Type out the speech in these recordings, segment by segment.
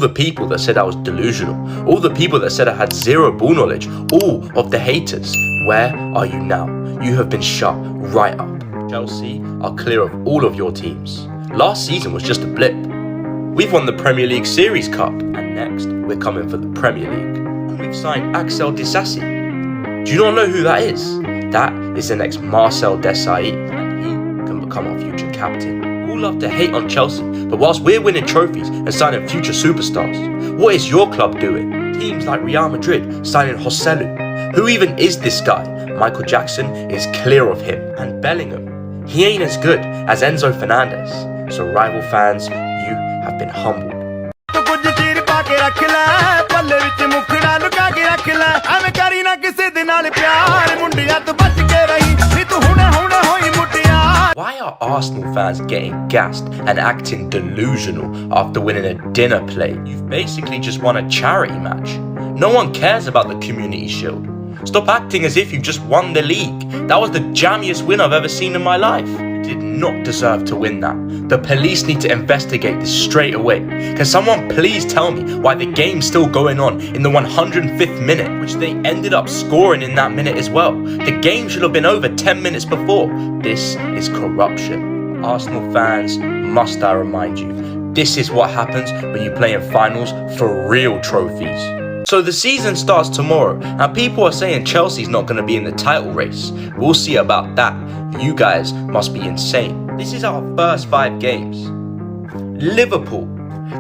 the people that said I was delusional, all the people that said I had zero ball knowledge, all of the haters, where are you now? You have been shut right up. Chelsea are clear of all of your teams. Last season was just a blip. We've won the Premier League Series Cup, and next we're coming for the Premier League. And we've signed Axel Disasi. Do you not know who that is? That is the next Marcel Desailly, and he can become our future captain. All love to hate on Chelsea, but whilst we're winning trophies and signing future superstars, what is your club doing? Teams like Real Madrid signing Joselu. Who even is this guy? Michael Jackson is clear of him. And Bellingham, he ain't as good as Enzo Fernandez. So rival fans, you have been humbled. Why are Arsenal fans getting gassed and acting delusional after winning a dinner plate? You've basically just won a charity match. No one cares about the Community Shield. Stop acting as if you just won the league. That was the jammiest win I've ever seen in my life. You did not deserve to win that. The police need to investigate this straight away. Can someone please tell me why the game's still going on in the 105th minute, which they ended up scoring in that minute as well? The game should have been over 10 minutes before. This is corruption. Arsenal fans, must I remind you, this is what happens when you play in finals for real trophies. So the season starts tomorrow, and people are saying Chelsea's not going to be in the title race. We'll see about that. You guys must be insane. This is our first 5 games. Liverpool,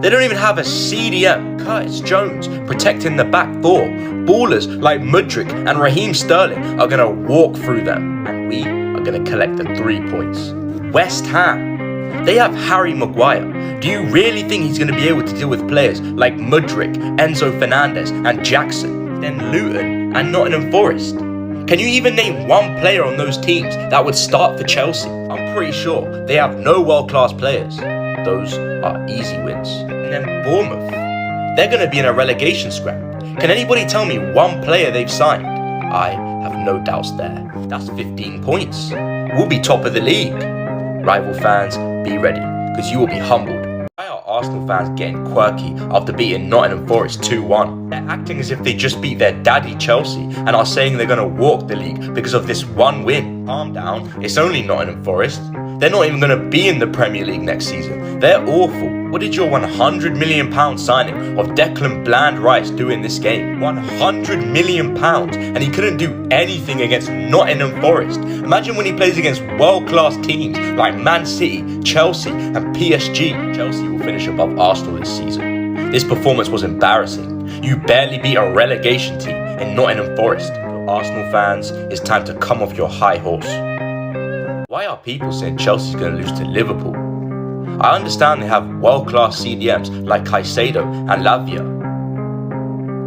they don't even have a CDM. Curtis Jones protecting the back 4. Ballers like Mudryk and Raheem Sterling are going to walk through them, and we are going to collect the 3 points. West Ham, they have Harry Maguire. Do you really think he's going to be able to deal with players like Mudryk, Enzo Fernandez and Jackson? Then Luton and Nottingham Forest. Can you even name one player on those teams that would start for Chelsea? I'm pretty sure they have no world-class players. Those are easy wins. And then Bournemouth, they're going to be in a relegation scrap. Can anybody tell me one player they've signed? I have no doubts there. That's 15 points. We'll be top of the league. Rival fans, be ready, because you will be humbled. Why are Arsenal fans getting quirky after beating Nottingham Forest 2-1? They're acting as if they just beat their daddy Chelsea and are saying they're going to walk the league because of this one win. Calm down, it's only Nottingham Forest. They're not even going to be in the Premier League next season. They're awful. What did your £100 million signing of Declan Bland-Rice do in this game? £100 million, and he couldn't do anything against Nottingham Forest. Imagine when he plays against world-class teams like Man City, Chelsea and PSG. Chelsea will finish above Arsenal this season. This performance was embarrassing. You barely beat a relegation team in Nottingham Forest. Arsenal fans, it's time to come off your high horse. Why are people saying Chelsea's going to lose to Liverpool? I understand they have world-class CDMs like Caicedo and Lavia.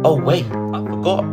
Oh wait, I forgot.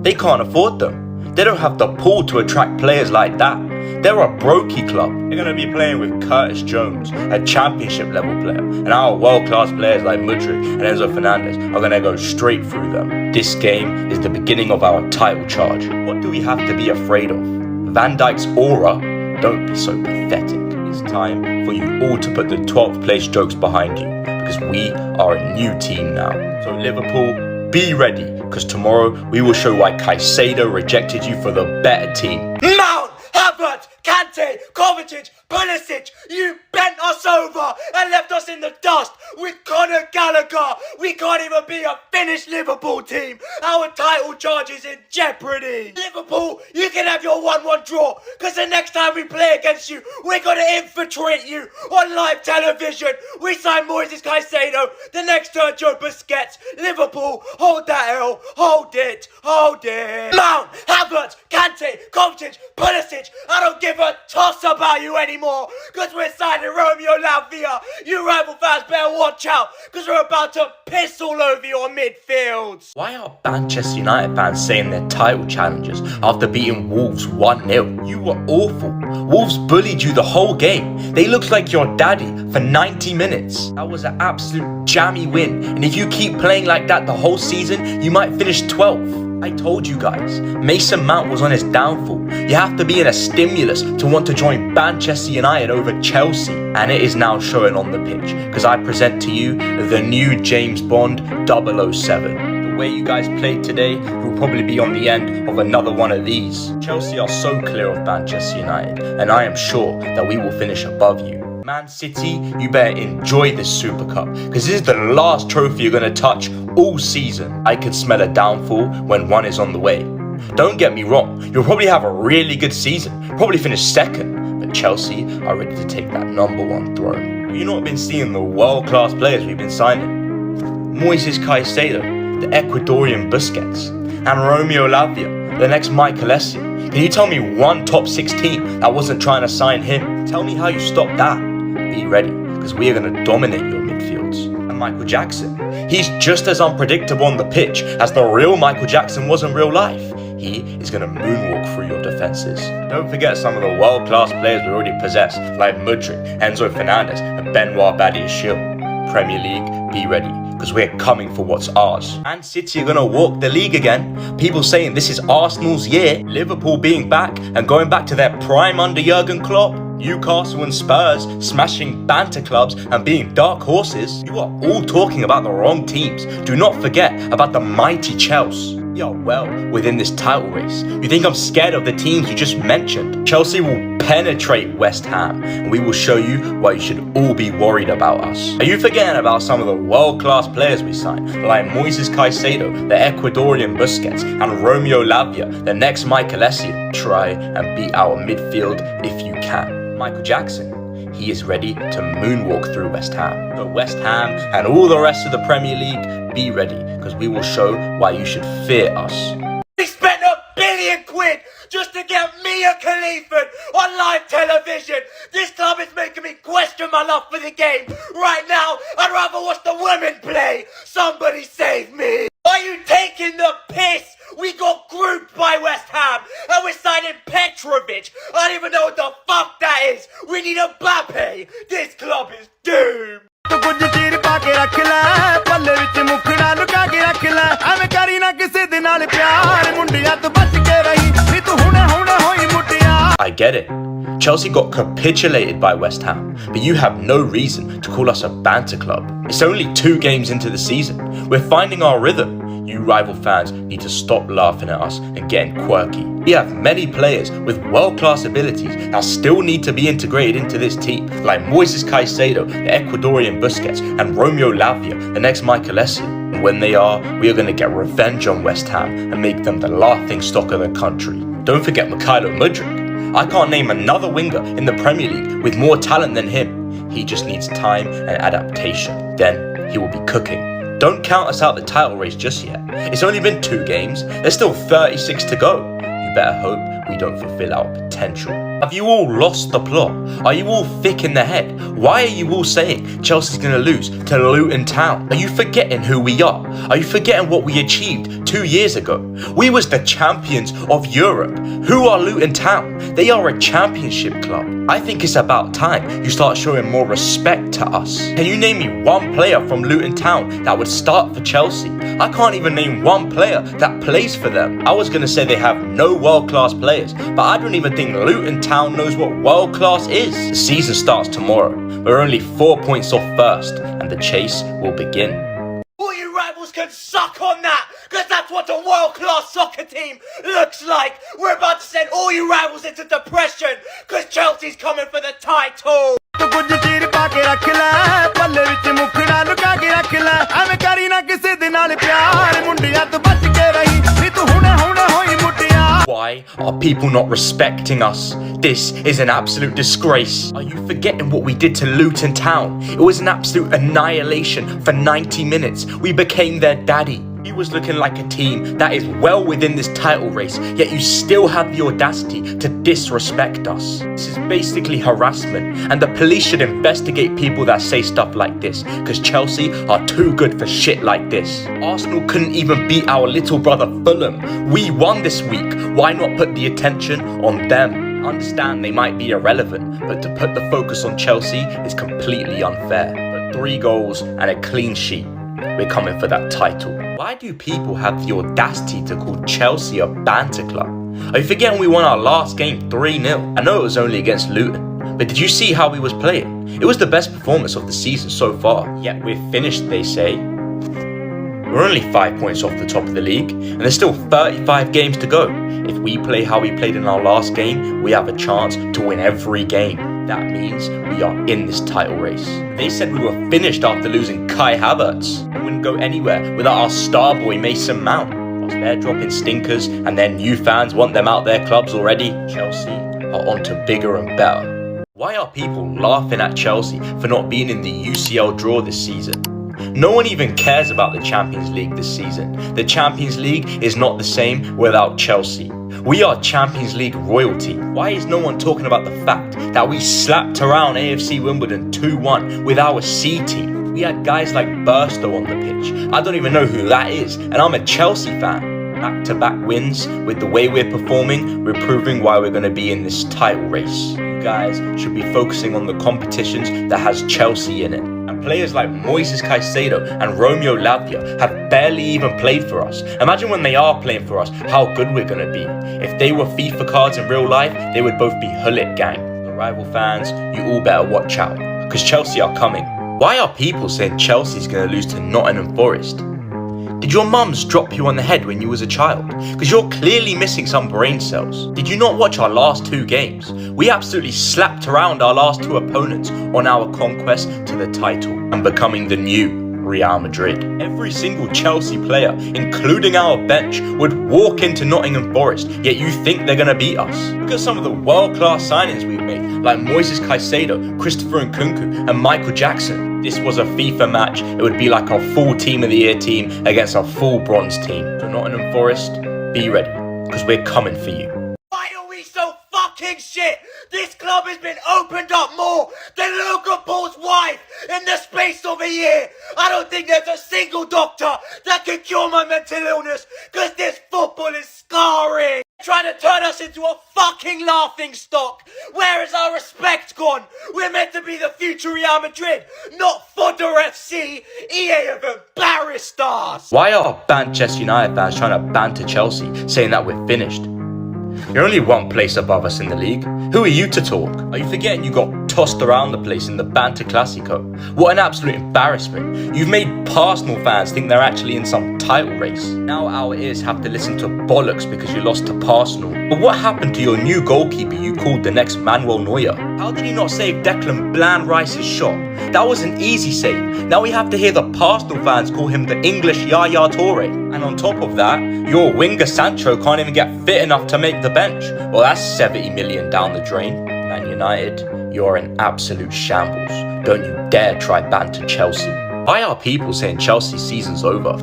They can't afford them. They don't have the pull to attract players like that. They're a brokey club. They're going to be playing with Curtis Jones, a championship level player, and our world-class players like Mudryk and Enzo Fernandez are going to go straight through them. This game is the beginning of our title charge. What do we have to be afraid of? Van Dijk's aura? Don't be so pathetic. It's time for you all to put the 12th place jokes behind you, because we are a new team now. So Liverpool, be ready, because tomorrow we will show why Caicedo rejected you for the better team. Mount, Havertz, Kante, Kovacic, Pulisic, you bent us over and left us in the dust with Conor Gallagher. We can't even be a finished Liverpool team. Our title charge is in jeopardy. Liverpool, you can have your 1-1 draw, because the next time we play against you, we're going to infiltrate you on live television. We sign Moises Caicedo, the next turn Joe Busquets. Liverpool, hold that L, hold it, hold it. Mount, Havertz, Kante, Kovacic, Pulisic, I don't give a toss about you anymore, because we're signing Romeo Lavia. You rival fans better watch out, because we're about to piss all over your midfields. Why are Manchester United fans saying they're title challengers after beating Wolves 1-0? You were awful. Wolves bullied you the whole game. They looked like your daddy for 90 minutes. That was an absolute jammy win, and if you keep playing like that the whole season, you might finish 12th. I told you guys, Mason Mount was on his downfall. You have to be in a stimulus to want to join Manchester United over Chelsea. And it is now showing on the pitch, because I present to you the new James Bond 007. The way you guys played today will probably be on the end of another one of these. Chelsea are so clear of Manchester United, and I am sure that we will finish above you. Man City, you better enjoy this Super Cup, because this is the last trophy you're going to touch all season. I could smell a downfall when one is on the way. Don't get me wrong, you'll probably have a really good season, probably finish second, but Chelsea are ready to take that #1 throne. Have you not been seeing the world-class players we've been signing? Moises Caicedo, the Ecuadorian Busquets, and Romeo Lavia, the next Michael Essien. Can you tell me one top 6 team that wasn't trying to sign him? Tell me how you stopped that. Be ready, because we are going to dominate your midfields. And Michael Jackson, he's just as unpredictable on the pitch as the real Michael Jackson was in real life. He is going to moonwalk through your defences. Don't forget some of the world-class players we already possess, like Mudryk, Enzo Fernandez, and Benoit Badiashile. Premier League, be ready, because we're coming for what's ours. Man City are going to walk the league again. People saying this is Arsenal's year. Liverpool being back and going back to their prime under Jurgen Klopp. Newcastle and Spurs smashing banter clubs and being dark horses. You are all talking about the wrong teams. Do not forget about the mighty Chelsea. We are well within this title race. You think I'm scared of the teams you just mentioned? Chelsea will penetrate West Ham, and we will show you why you should all be worried about us. Are you forgetting about some of the world-class players we signed, like Moises Caicedo, the Ecuadorian Busquets, and Romeo Lavia, the next Michael Essien? Try and beat our midfield if you can. Michael Jackson, he is ready to moonwalk through West Ham. So West Ham and all the rest of the Premier League, be ready, because we will show why you should fear us. We spent £1 billion just to get Mia Khalifa on live television. This club is making me question my love for the game. Right now, I'd rather watch the women play. Somebody save me. Are you taking the piss? We got grouped by West Ham and we're signing Petrovic. I don't even know what the fuck that is. We need a Mbappe. This club is doomed. I get it. Chelsea got capitulated by West Ham, but you have no reason to call us a banter club. It's only 2 games into the season. We're finding our rhythm. You rival fans need to stop laughing at us and getting quirky. We have many players with world-class abilities that still need to be integrated into this team, like Moises Caicedo, the Ecuadorian Busquets, and Romeo Lavia, the next Michael Essien. And when they are, we are going to get revenge on West Ham and make them the laughing stock of the country. Don't forget Mykhailo Mudryk. I can't name another winger in the Premier League with more talent than him. He just needs time and adaptation. Then he will be cooking. Don't count us out the title race just yet. It's only been 2 games. There's still 36 to go. You better hope we don't fulfill our potential. Have you all lost the plot? Are you all thick in the head? Why are you all saying Chelsea's going to lose to Luton Town? Are you forgetting who we are? Are you forgetting what we achieved 2 years ago? We was the champions of Europe. Who are Luton Town? They are a championship club. I think it's about time you start showing more respect to us. Can you name me one player from Luton Town that would start for Chelsea? I can't even name one player that plays for them. I was going to say they have no world-class players, but I don't even think Luton Town knows what world-class is. The season starts tomorrow. We're only 4 points off first, and the chase will begin. All you rivals can suck on that, because that's what a world-class soccer team looks like. We're about to send all you rivals into depression, because Chelsea's coming for the title. Why are people not respecting us? This is an absolute disgrace. Are you forgetting what we did to Luton Town? It was an absolute annihilation for 90 minutes. We became their daddy. He was looking like a team that is well within this title race, yet you still have the audacity to disrespect us. This is basically harassment, and the police should investigate people that say stuff like this, because Chelsea are too good for shit like this. Arsenal couldn't even beat our little brother Fulham. We won this week. Why not put the attention on them? I understand they might be irrelevant, but to put the focus on Chelsea is completely unfair. But 3 goals and a clean sheet. we're coming for that title. Why do people have the audacity to call Chelsea a banter club? Are you forgetting we won our last game 3-0? I know it was only against Luton, but did you see how we was playing? It was the best performance of the season so far. Yet we're finished, they say. We're only 5 points off the top of the league, and there's still 35 games to go. If we play how we played in our last game, we have a chance to win every game. That means we are in this title race. They said we were finished after losing Kai Havertz and wouldn't go anywhere without our star boy Mason Mount. Whilst they're dropping stinkers and their new fans want them out their clubs already, Chelsea are on to bigger and better. Why are people laughing at Chelsea for not being in the UCL draw this season? No one even cares about the Champions League this season. The Champions League is not the same without Chelsea. We are Champions League royalty. Why is no one talking about the fact that we slapped around AFC Wimbledon 2-1 with our C team? We had guys like Burstow on the pitch. I don't even know who that is, and I'm a Chelsea fan. Back-to-back wins. With the way we're performing, we're proving why we're going to be in this title race. You guys should be focusing on the competitions that has Chelsea in it. And players like Moises Caicedo and Romeo Lavia have barely even played for us. Imagine when they are playing for us, how good we're going to be. If they were FIFA cards in real life, they would both be Hullet gang. The rival fans, you all better watch out, because Chelsea are coming. Why are people saying Chelsea's going to lose to Nottingham Forest? Did your mums drop you on the head when you was a child? Because you're clearly missing some brain cells. Did you not watch our last 2 games? We absolutely slapped around our last 2 opponents on our conquest to the title and becoming the new Real Madrid. Every single Chelsea player, including our bench, would walk into Nottingham Forest, yet you think they're going to beat us. Look at some of the world-class signings we've made, like Moises Caicedo, Christopher Nkunku, and Michael Jackson. This was a FIFA match, it would be like our full Team of the Year team against our full bronze team. So Nottingham Forest, be ready, because we're coming for you. Why are we so fucking shit? This club has been opened up more than Logan Paul's wife in the space of a year. I don't think there's a single doctor that can cure my mental illness, because this football is scarring. Trying to turn us into a fucking laughing stock. Where is our respect gone? We're meant to be the future Real Madrid, not Fodder FC. EA have embarrassed us. Why are Manchester United fans trying to banter Chelsea, saying that we're finished? You're only one place above us in the league. Who are you to talk? Are you forgetting you got tossed around the place in the Banter Classico? What an absolute embarrassment. You've made Arsenal fans think they're actually in some title race. Now our ears have to listen to bollocks because you lost to Arsenal. But what happened to your new goalkeeper you called the next Manuel Neuer? How did he not save Declan Bland Rice's shot? That was an easy save. Now we have to hear the Arsenal fans call him the English Yaya Toure. And on top of that, your winger Sancho can't even get fit enough to make the bench. Well, that's 70 million down the drain. Man United, you're in absolute shambles. Don't you dare try banter Chelsea. Why are people saying Chelsea's season's over?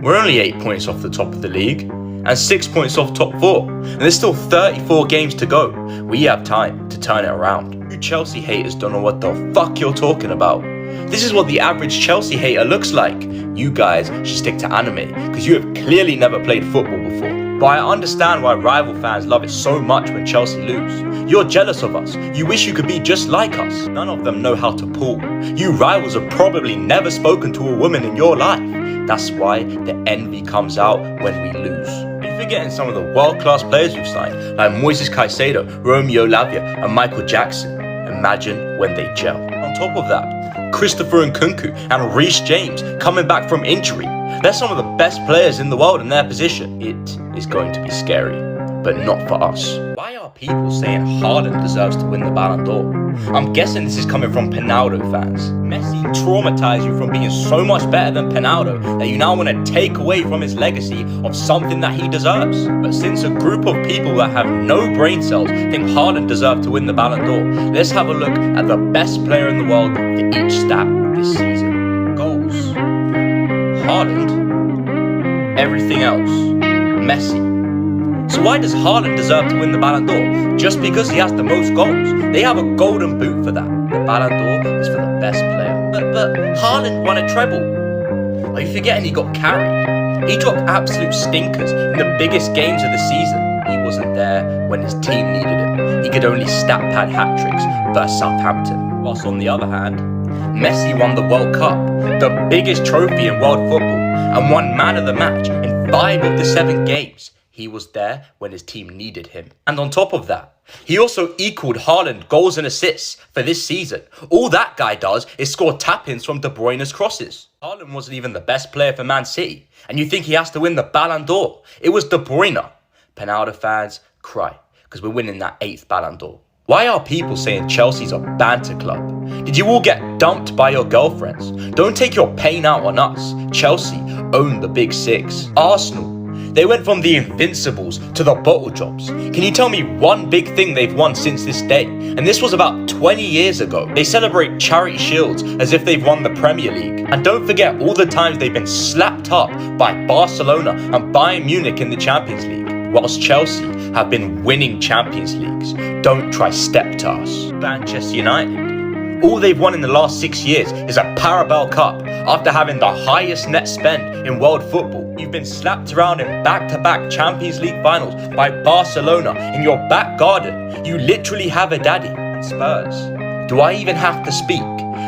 We're only 8 points off the top of the league and 6 points off top 4. And there's still 34 games to go. We have time to turn it around. You Chelsea haters don't know what the fuck you're talking about. This is what the average Chelsea hater looks like. You guys should stick to anime, because you have clearly never played football before. But I understand why rival fans love it so much when Chelsea lose. You're jealous of us. You wish you could be just like us. None of them know how to pull. You rivals have probably never spoken to a woman in your life. That's why the envy comes out when we lose. You're forgetting some of the world-class players we've signed, like Moises Caicedo, Romeo Lavia, and Michael Jackson. Imagine when they gel. On top of that, Christopher Nkunku and Reece James coming back from injury. They're some of the best players in the world in their position. It is going to be scary, but not for us. Why are people saying Haaland deserves to win the Balon d'Or? I'm guessing this is coming from Ronaldo fans. Messi traumatized you from being so much better than Ronaldo that you now want to take away from his legacy of something that he deserves. But since a group of people that have no brain cells think Haaland deserves to win the Balon d'Or, let's have a look at the best player in the world for each stat this season. Goals. Haaland. Everything else. Messi. So why does Haaland deserve to win the Balon d'Or? Just because he has the most goals. They have a golden boot for that. The Balon d'Or is for the best player. But Haaland won a treble. Are you forgetting he got carried? He dropped absolute stinkers in the biggest games of the season. He wasn't there when his team needed him. He could only stat pad hat tricks versus Southampton. Whilst on the other hand, Messi won the World Cup, the biggest trophy in world football, and won man of the match in 5 of the 7 games. He was there when his team needed him. And on top of that, he also equaled Haaland goals and assists for this season. All that guy does is score tap-ins from De Bruyne's crosses. Haaland wasn't even the best player for Man City, and you think he has to win the Balon d'Or. It was De Bruyne. Penalty fans cry, because we're winning that 8th Balon d'Or. Why are people saying Chelsea's a banter club? Did you all get dumped by your girlfriends? Don't take your pain out on us. Chelsea owned the Big Six. Arsenal, they went from the Invincibles to the bottle jobs. Can you tell me one big thing they've won since this day? And this was about 20 years ago. They celebrate charity shields as if they've won the Premier League. And don't forget all the times they've been slapped up by Barcelona and Bayern Munich in the Champions League. Whilst Chelsea have been winning Champions Leagues. Don't try step to us. Manchester United. All they've won in the last 6 years is a Parabel Cup after having the highest net spend in world football. You've been slapped around in back-to-back Champions League finals by Barcelona in your back garden. You literally have a daddy. Spurs. Do I even have to speak?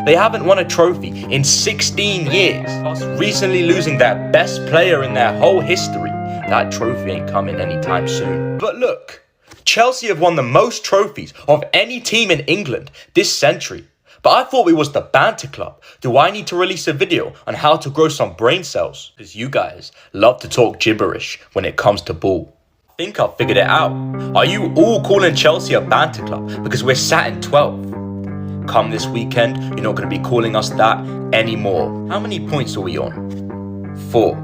They haven't won a trophy in 16 years, whilst recently losing their best player in their whole history. That trophy ain't coming anytime soon. But look, Chelsea have won the most trophies of any team in England this century. But I thought we was the banter club. Do I need to release a video on how to grow some brain cells? Because you guys love to talk gibberish when it comes to ball. I think I've figured it out. Are you all calling Chelsea a banter club because we're sat in 12th? Come this weekend, you're not going to be calling us that anymore. How many points are we on? 4.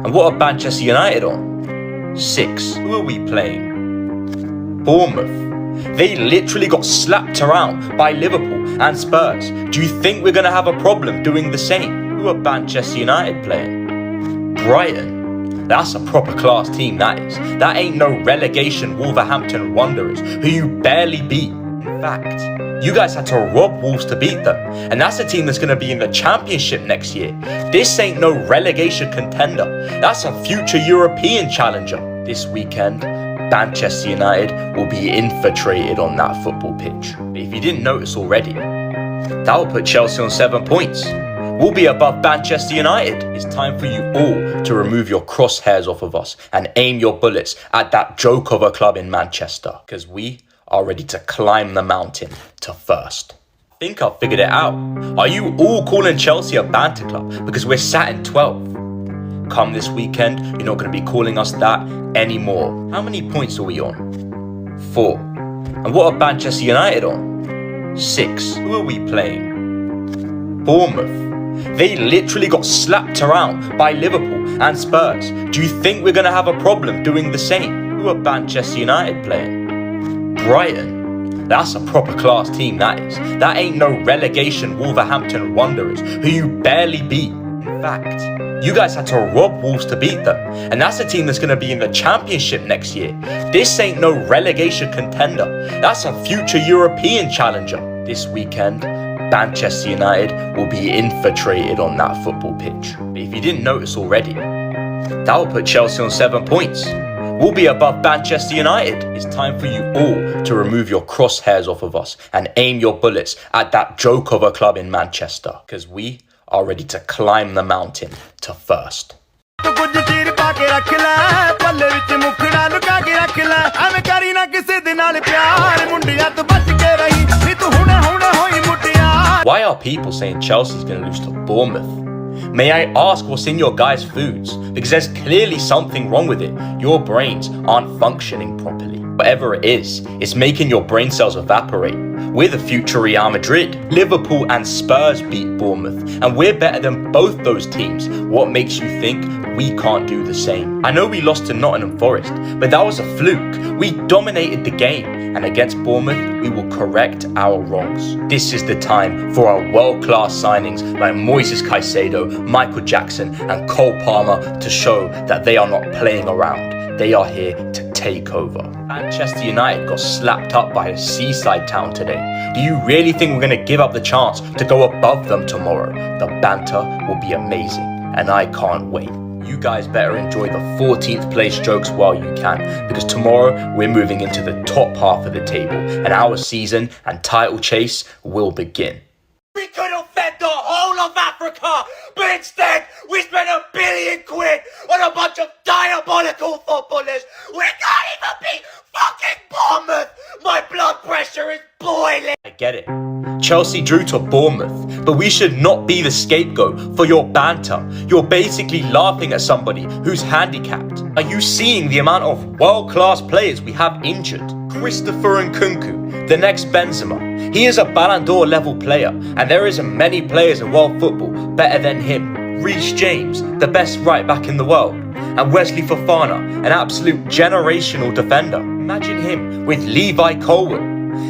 And what are Manchester United on? 6. Who are we playing? Bournemouth. They literally got slapped around by Liverpool and Spurs. Do you think we're going to have a problem doing the same? Who are Manchester United playing? Brighton. That's a proper class team, that is. That ain't no relegation Wolverhampton Wanderers who you barely beat. In fact, you guys had to rob Wolves to beat them. And that's a team that's going to be in the Championship next year. This ain't no relegation contender. That's a future European challenger. This weekend, Manchester United will be infiltrated on that football pitch. If you didn't notice already, that will put Chelsea on 7 points. We'll be above Manchester United. It's time for you all to remove your crosshairs off of us and aim your bullets at that joke of a club in Manchester. Because we are ready to climb the mountain to first. I think I've figured it out. Are you all calling Chelsea a banter club because we're sat in 12th? Come this weekend, you're not going to be calling us that anymore. How many points are we on? 4. And what are Manchester United on? 6. Who are we playing? Bournemouth. They literally got slapped around by Liverpool and Spurs. Do you think we're going to have a problem doing the same? Who are Manchester United playing? Brighton. That's a proper class team, that is. That ain't no relegation Wolverhampton Wanderers who you barely beat. In fact, you guys had to rob Wolves to beat them. And that's a team that's going to be in the Championship next year. This ain't no relegation contender. That's a future European challenger. This weekend, Manchester United will be infiltrated on that football pitch. If you didn't notice already, that will put Chelsea on 7 points. We'll be above Manchester United. It's time for you all to remove your crosshairs off of us and aim your bullets at that joke of a club in Manchester. Because we are ready to climb the mountain to first. Why are people saying Chelsea's going to lose to Bournemouth? May I ask what's in your guys' foods? Because there's clearly something wrong with it. Your brains aren't functioning properly. Whatever it is, it's making your brain cells evaporate. We're the future Real Madrid. Liverpool and Spurs beat Bournemouth, and we're better than both those teams. What makes you think we can't do the same? I know we lost to Nottingham Forest, but that was a fluke. We dominated the game, and against Bournemouth, we will correct our wrongs. This is the time for our world-class signings like Moises Caicedo, Michael Jackson, and Cole Palmer to show that they are not playing around. They are here to take over. Manchester United got slapped up by a seaside town today. Do you really think we're going to give up the chance to go above them tomorrow? The banter will be amazing, and I can't wait. You guys better enjoy the 14th place jokes while you can, because tomorrow we're moving into the top half of the table, and our season and title chase will begin. We could have car, but instead we spent £1 billion on a bunch of diabolical footballers. We can't even beat fucking Bournemouth. My blood pressure is boiling. I get it. Chelsea drew to Bournemouth, but we should not be the scapegoat for your banter. You're basically laughing at somebody who's handicapped. Are you seeing the amount of world-class players we have injured? Christopher Nkunku, the next Benzema. He is a Balon d'Or level player, and there isn't many players in world football better than him. Reece James, the best right back in the world, and Wesley Fofana, an absolute generational defender. Imagine him with Levi Colwill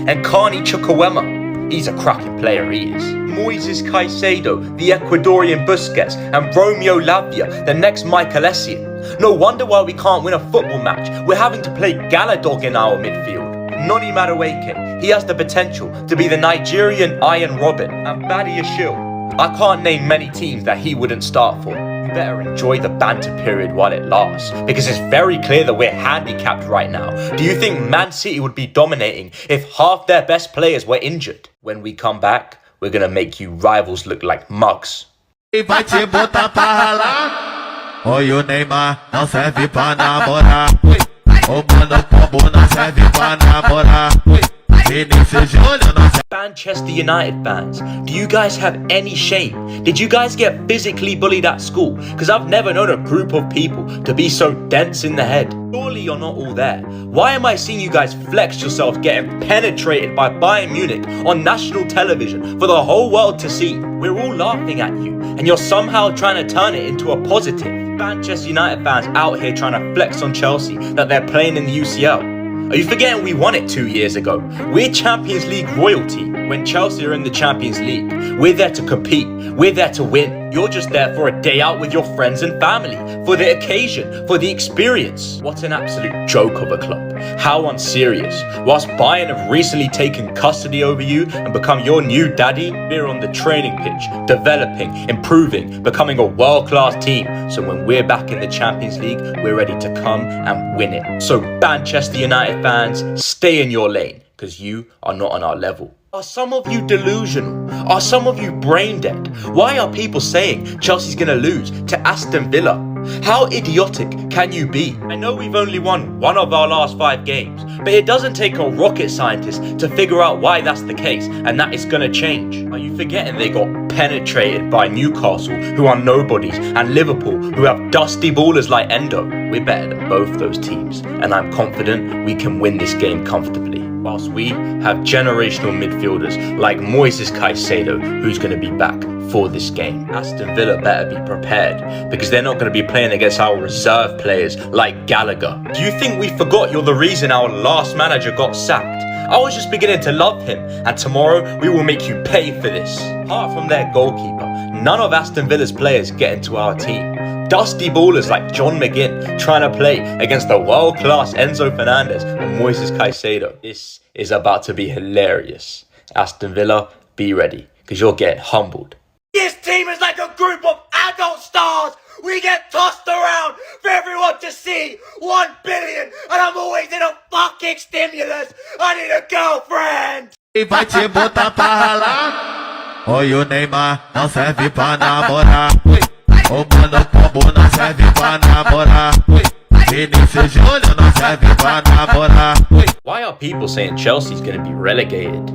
and Carney Chukwuemeka. He's a cracking player, he is. Moises Caicedo, the Ecuadorian Busquets, and Romeo Lavia, the next Michael Essien. No wonder why we can't win a football match. We're having to play Galadog in our midfield. Noni Madueke, he has the potential to be the Nigerian Iron Robin. And Badi Ashil, I can't name many teams that he wouldn't start for. You better enjoy the banter period while it lasts, because it's very clear that we're handicapped right now. Do you think Man City would be dominating if half their best players were injured? When we come back, we're gonna make you rivals look like mugs. Vai te botar pra ralar. Oi, o Neymar não serve pra namorar. O mano pombo não serve pra namorar. Vinicius Júnior não serve. Manchester United fans, do you guys have any shame? Did you guys get physically bullied at school? Because I've never known a group of people to be so dense in the head. Surely you're not all there. Why am I seeing you guys flex yourselves getting penetrated by Bayern Munich on national television for the whole world to see? We're all laughing at you, and you're somehow trying to turn it into a positive. Manchester United fans out here trying to flex on Chelsea that they're playing in the UCL. Are you forgetting we won it 2 years ago? We're Champions League royalty. When Chelsea are in the Champions League, we're there to compete. We're there to win. You're just there for a day out with your friends and family, for the occasion, for the experience. What an absolute joke of a club. How unserious. Whilst Bayern have recently taken custody over you and become your new daddy, we're on the training pitch, developing, improving, becoming a world-class team. So when we're back in the Champions League, we're ready to come and win it. So Manchester United fans, stay in your lane, because you are not on our level. Are some of you delusional? Are some of you brain dead? Why are people saying Chelsea's gonna lose to Aston Villa? How idiotic can you be? I know we've only won one of our last 5 games, but it doesn't take a rocket scientist to figure out why that's the case, and that it's gonna change. Are you forgetting they got penetrated by Newcastle, who are nobodies, and Liverpool, who have dusty ballers like Endo? We're better than both those teams, and I'm confident we can win this game comfortably. Whilst we have generational midfielders like Moises Caicedo, who's going to be back for this game. Aston Villa better be prepared, because they're not going to be playing against our reserve players like Gallagher. Do you think we forgot you're the reason our last manager got sacked? I was just beginning to love him, and tomorrow we will make you pay for this. Apart from their goalkeeper, none of Aston Villa's players get into our team. Dusty ballers like John McGinn trying to play against the world-class Enzo Fernandez and Moises Caicedo. This is about to be hilarious. Aston Villa, be ready, because you're getting humbled. This team is like a group of adult stars. We get tossed around for everyone to see. 1 billion, and I'm always in a fucking stimulus. I need a girlfriend. Vai te botar pra ralar. Oi, o Neymar não serve pra namorar. O mano pombo não serve pra namorar. Vinicius Júnior não serve pra namorar. Why are people saying Chelsea's going to be relegated?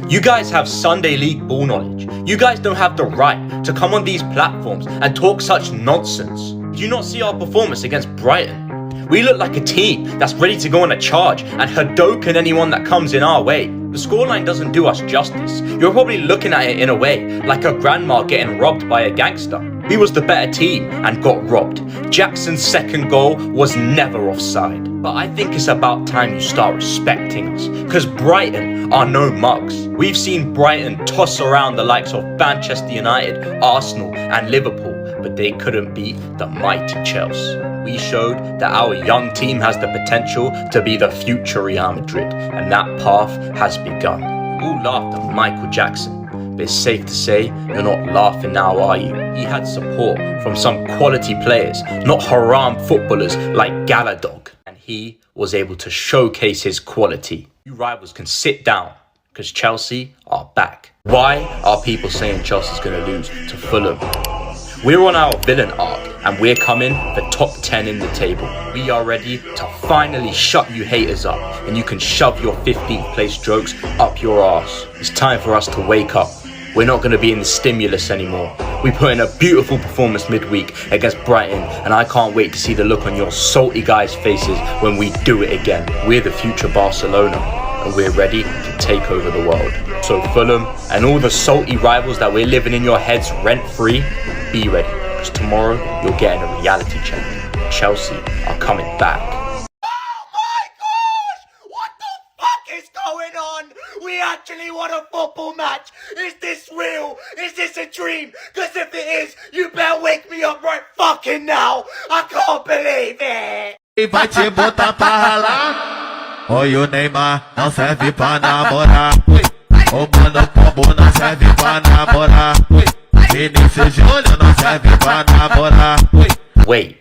You guys have Sunday League ball knowledge. You guys don't have the right to come on these platforms and talk such nonsense. Do you not see our performance against Brighton? We look like a team that's ready to go on a charge and Hadoken anyone that comes in our way. The scoreline doesn't do us justice. You're probably looking at it in a way like a grandma getting robbed by a gangster. We was the better team and got robbed. Jackson's second goal was never offside. But I think it's about time you start respecting us, because Brighton are no mugs. We've seen Brighton toss around the likes of Manchester United, Arsenal and Liverpool, but they couldn't beat the mighty Chelsea. We showed that our young team has the potential to be the future Real Madrid, and that path has begun. We all laughed at Michael Jackson, but it's safe to say you're not laughing now, are you? He had support from some quality players, not haram footballers like Galadog, and he was able to showcase his quality. You rivals can sit down, because Chelsea are back. Why are people saying Chelsea's going to lose to Fulham? We're on our villain arc and we're coming for top 10 in the table. We are ready to finally shut you haters up and you can shove your 15th place jokes up your arse. It's time for us to wake up. We're not going to be in the stimulus anymore. We put in a beautiful performance midweek against Brighton and I can't wait to see the look on your salty guys' faces when we do it again. We're the future Barcelona and we're ready to take over the world. So Fulham and all the salty rivals that we're living in your heads rent-free, be ready, because tomorrow you're getting a reality check. Chelsea are coming back. Oh my gosh! What the fuck is going on? We actually won a football match. Is this real? Is this a dream? Because if it is, you better wake me up right fucking now. I can't believe it. E vai te botar pra ralar. Oi, o Neymar não serve pra namorar. O mano pombo não serve pra namorar. Vinicius Júnior não serve pra namorar. Wait,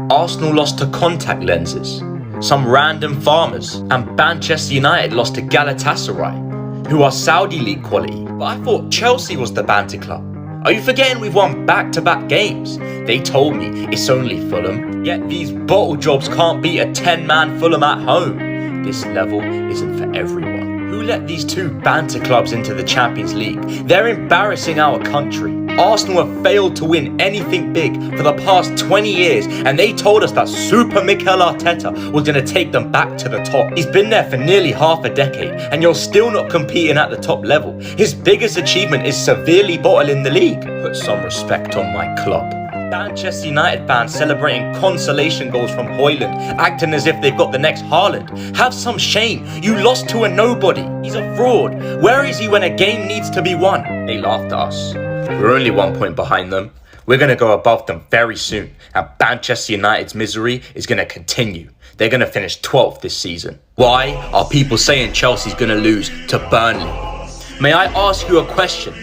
Arsenal lost to contact lenses, some random farmers, and Manchester United lost to Galatasaray, who are Saudi League quality. But I thought Chelsea was the banter club. Are you forgetting we've won back-to-back games? They told me it's only Fulham, yet these bottle jobs can't beat a 10-man Fulham at home. This level isn't for everyone. Who let these two banter clubs into the Champions League? They're embarrassing our country. Arsenal have failed to win anything big for the past 20 years and they told us that Super Mikel Arteta was going to take them back to the top. He's been there for nearly half a decade and you're still not competing at the top level. His biggest achievement is severely bottling the league. Put some respect on my club. Manchester United fans celebrating consolation goals from Højlund, acting as if they've got the next Haaland. Have some shame. You lost to a nobody. He's a fraud. Where is he when a game needs to be won? They laughed at us. We're only 1 point behind them. We're going to go above them very soon. And Manchester United's misery is going to continue. They're going to finish 12th this season. Why are people saying Chelsea's going to lose to Burnley? May I ask you a question?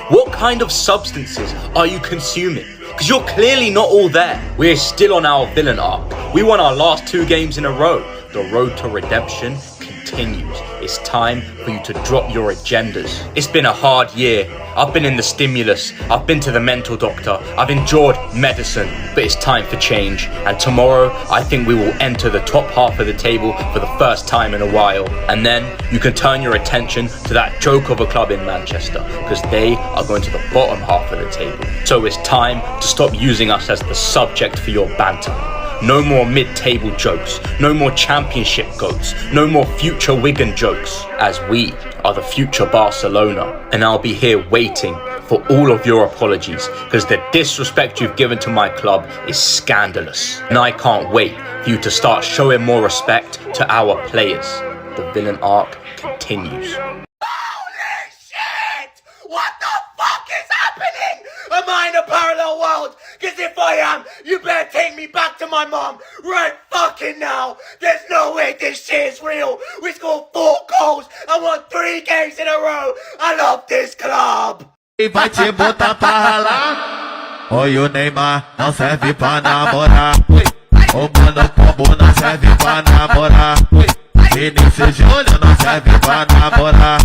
What kind of substances are you consuming? Because you're clearly not all there. We're still on our villain arc. We won our last 2 games in a row. The road to redemption continues. It's time for you to drop your agendas. It's been a hard year. I've been in the stimulus. I've been to the mental doctor. I've endured medicine. But it's time for change. And tomorrow, I think we will enter the top half of the table for the first time in a while. And then you can turn your attention to that joke of a club in Manchester, because they are going to the bottom half of the table. So it's time to stop using us as the subject for your banter. No more mid-table jokes, no more championship goats, no more future Wigan jokes, as we are the future Barcelona. And I'll be here waiting for all of your apologies, because the disrespect you've given to my club is scandalous. And I can't wait for you to start showing more respect to our players. The villain arc continues. Holy shit! What the fuck is happening? Am I in a parallel world? Because if I am, you better take me back to my mom right fucking now. There's no way this shit is real. We scored 4 goals and won 3 games in a row. I love this club. E vai te botar pra ralar. Oi, o Neymar não serve pra namorar. O mano pombo não serve pra namorar. Vinicius Júnior não serve pra namorar.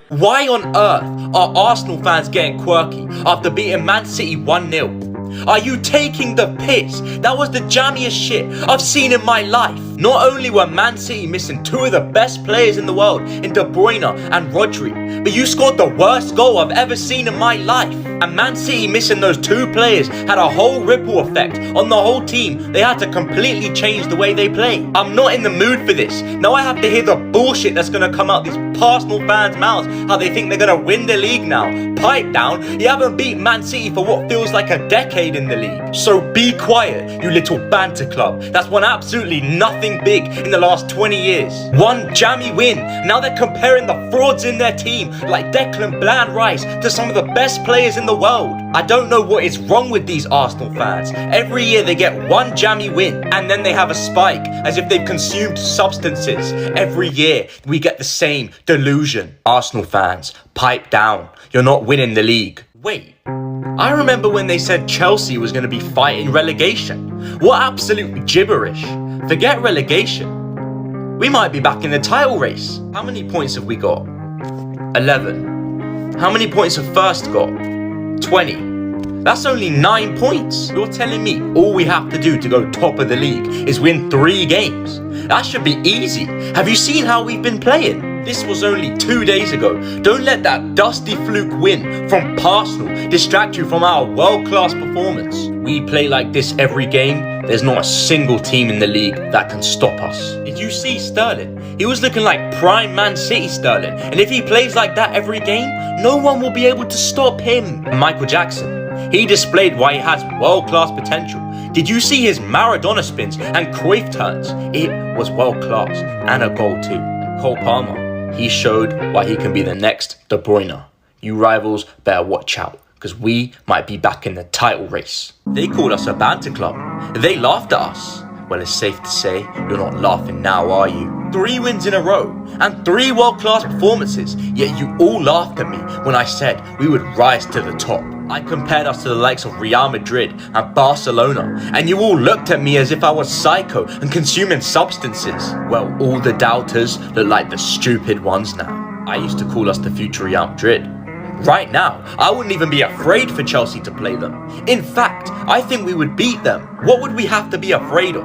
Why on earth are Arsenal fans getting quirky after beating Man City 1-0? Are you taking the piss? That was the jammiest shit I've seen in my life. Not only were Man City missing 2 of the best players in the world in De Bruyne and Rodri, but you scored the worst goal I've ever seen in my life. And Man City missing those 2 players had a whole ripple effect on the whole team. They had to completely change the way they play. I'm not in the mood for this. Now I have to hear the bullshit that's going to come out these Arsenal fans' mouths, how they think they're going to win the league now. Pipe down, you haven't beat Man City for what feels like a decade in the league. So be quiet, you little banter club that's won absolutely nothing big in the last 20 years. 1 jammy win. Now they're comparing the frauds in their team like Declan Bland Rice to some of the best players in the world. I don't know what is wrong with these Arsenal fans. Every year they get 1 jammy win and then they have a spike as if they've consumed substances. Every year we get the same delusion. Arsenal fans, pipe down. You're not winning the league. Wait, I remember when they said Chelsea was going to be fighting relegation. What absolute gibberish. Forget relegation. We might be back in the title race. How many points have we got? 11. How many points have first got? 20. That's only 9 points. You're telling me all we have to do to go top of the league is win 3 games? That should be easy. Have you seen how we've been playing? This was only 2 days ago. Don't let that dusty fluke win from Arsenal distract you from our world-class performance. We play like this every game. There's not a single team in the league that can stop us. Did you see Sterling? He was looking like prime Man City Sterling. And if he plays like that every game, no one will be able to stop him. Michael Jackson, he displayed why he has world-class potential. Did you see his Maradona spins and Cruyff turns? It was world-class, and a goal too. And Cole Palmer, he showed why he can be the next De Bruyne. You rivals better watch out, because we might be back in the title race. They called us a banter club. They laughed at us. Well, it's safe to say you're not laughing now, are you? 3 wins in a row and 3 world-class performances, yet you all laughed at me when I said we would rise to the top. I compared us to the likes of Real Madrid and Barcelona, and you all looked at me as if I was psycho and consuming substances. Well, all the doubters look like the stupid ones now. I used to call us the future Real Madrid. Right now, I wouldn't even be afraid for Chelsea to play them. In fact, I think we would beat them. What would we have to be afraid of?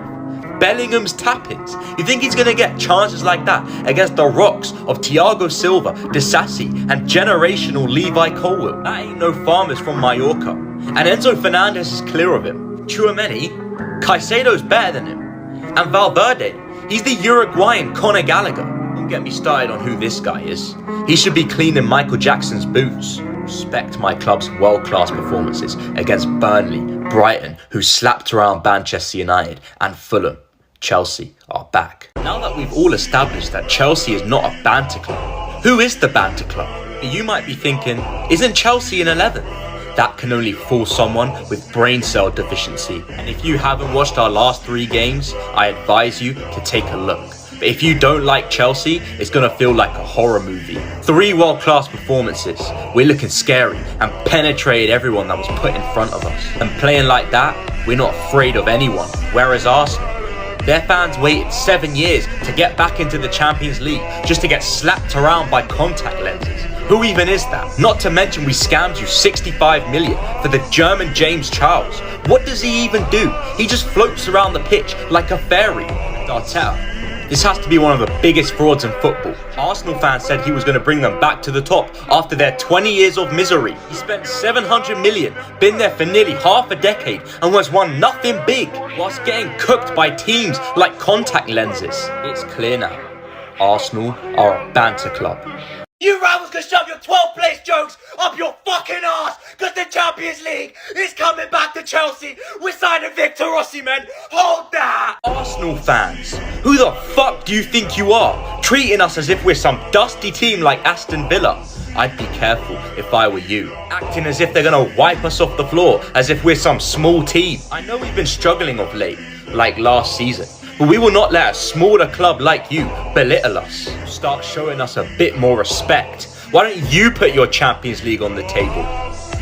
Bellingham's tap-ins. You think he's going to get chances like that against the rocks of Thiago Silva, Disasi, and generational Levi Colwill? That ain't no farmers from Mallorca. And Enzo Fernandez is clear of him. Tchouaméni, Caicedo's better than him. And Valverde, he's the Uruguayan Conor Gallagher. Don't get me started on who this guy is. He should be cleaning Michael Jackson's boots. Respect my club's world-class performances against Burnley, Brighton, who slapped around Manchester United, and Fulham. Chelsea are back. Now that we've all established that Chelsea is not a banter club, who is the banter club? You might be thinking, isn't Chelsea in 11th? That can only fool someone with brain cell deficiency. And if you haven't watched our last 3 games, I advise you to take a look. But if you don't like Chelsea, it's going to feel like a horror movie. 3 world-class performances. We're looking scary and penetrated everyone that was put in front of us. And playing like that, we're not afraid of anyone. Whereas Arsenal, their fans waited 7 years to get back into the Champions League just to get slapped around by contact lenses. Who even is that? Not to mention we scammed you 65 million for the German James Charles. What does he even do? He just floats around the pitch like a fairy. Arteta, this has to be one of the biggest frauds in football. Arsenal fans said he was going to bring them back to the top after their 20 years of misery. He spent 700 million, been there for nearly half a decade, and was won nothing big, whilst getting cooked by teams like contact lenses. It's clear now, Arsenal are a banter club. You rivals can shove your 12th place jokes up your fucking ass, because the Champions League is coming back to Chelsea. We're signing Victor Osimhen. Hold that! Arsenal fans, who the fuck do you think you are? Treating us as if we're some dusty team like Aston Villa. I'd be careful if I were you. Acting as if they're gonna wipe us off the floor, as if we're some small team. I know we've been struggling of late, like last season. But we will not let a smaller club like you belittle us. Start showing us a bit more respect. Why don't you put your Champions League on the table?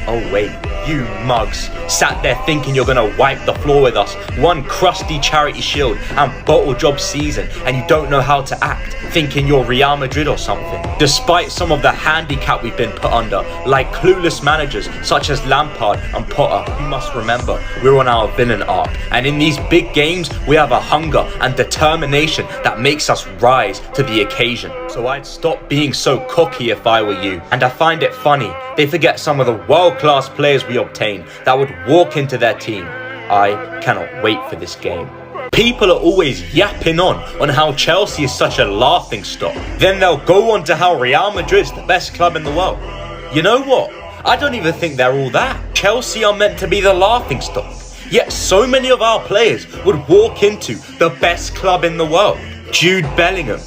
Oh wait, you mugs sat there thinking you're gonna wipe the floor with us, one crusty charity shield and bottle job season, and you don't know how to act, thinking you're Real Madrid or something. Despite some of the handicap we've been put under, like clueless managers such as Lampard and Potter, you must remember we're on our villain arc, and in these big games we have a hunger and determination that makes us rise to the occasion. So I'd stop being so cocky if I were you. And I find it funny, they forget some of the world-class players we obtained that would walk into their team. I cannot wait for this game. People are always yapping on how Chelsea is such a laughing stock. Then they'll go on to how Real Madrid's the best club in the world. You know what? I don't even think they're all that. Chelsea are meant to be the laughing stock. Yet so many of our players would walk into the best club in the world. Jude Bellingham.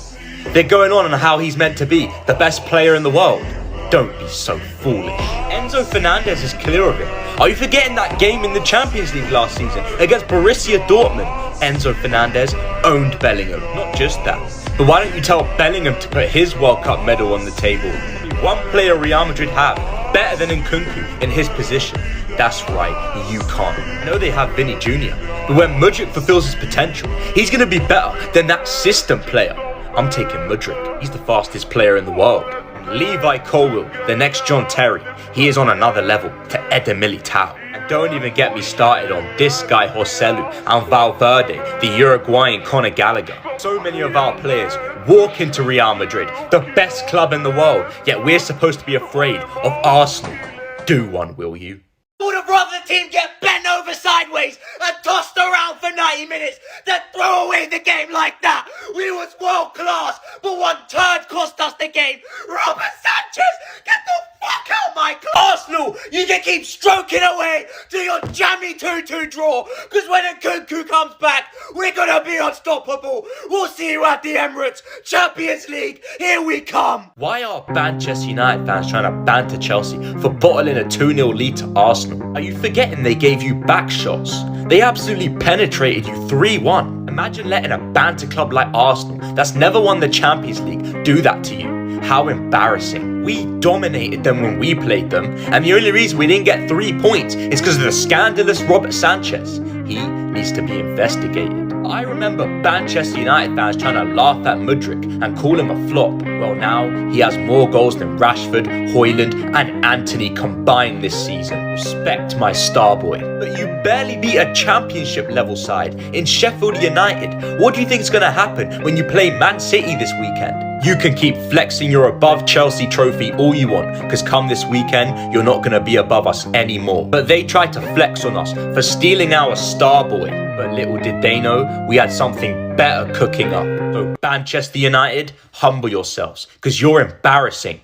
They're going on how he's meant to be the best player in the world. Don't be so foolish. Enzo Fernandez is clear of it. Are you forgetting that game in the Champions League last season against Borussia Dortmund? Enzo Fernandez owned Bellingham. Not just that, but why don't you tell Bellingham to put his World Cup medal on the table? Only one player Real Madrid have better than Nkunku in his position. That's right, you can't. I know they have Vinny Jr., but when Mudryk fulfills his potential, he's going to be better than that system player. I'm taking Mudryk. He's the fastest player in the world. And Levi Colwill, the next John Terry, he is on another level to Eder Militao. And don't even get me started on this guy Joselu and Valverde, the Uruguayan Conor Gallagher. So many of our players walk into Real Madrid, the best club in the world, yet we're supposed to be afraid of Arsenal. Do one, will you? Would have rather the team get bent over sideways and tossed around for 90 minutes than throw away the game like that. We was world class, but one turd cost us the game. Robert Sanchez, get the fuck out my club. Arsenal, you can keep stroking away to your jammy 2-2 draw, because when Nkunku comes back, we're gonna be unstoppable. We'll see you at the Emirates. Champions League, here we come. Why are Manchester United fans trying to banter Chelsea for bottling a 2-0 lead to Arsenal? Are you forgetting they gave you back shots? They absolutely penetrated you 3-1. Imagine letting a banter club like Arsenal, that's never won the Champions League, do that to you. How embarrassing. We dominated them when we played them, and the only reason we didn't get 3 points is because of the scandalous Robert Sanchez. He needs to be investigated. I remember Manchester United fans trying to laugh at Mudryk and call him a flop. Well, now he has more goals than Rashford, Højlund and Antony combined this season. Respect my star boy. But you barely beat a championship level side in Sheffield United. What do you think is going to happen when you play Man City this weekend? You can keep flexing your above Chelsea trophy all you want, because come this weekend, you're not going to be above us anymore. But they tried to flex on us for stealing our star boy. But little did they know, we had something better cooking up. So Manchester United, humble yourselves, because you're embarrassing.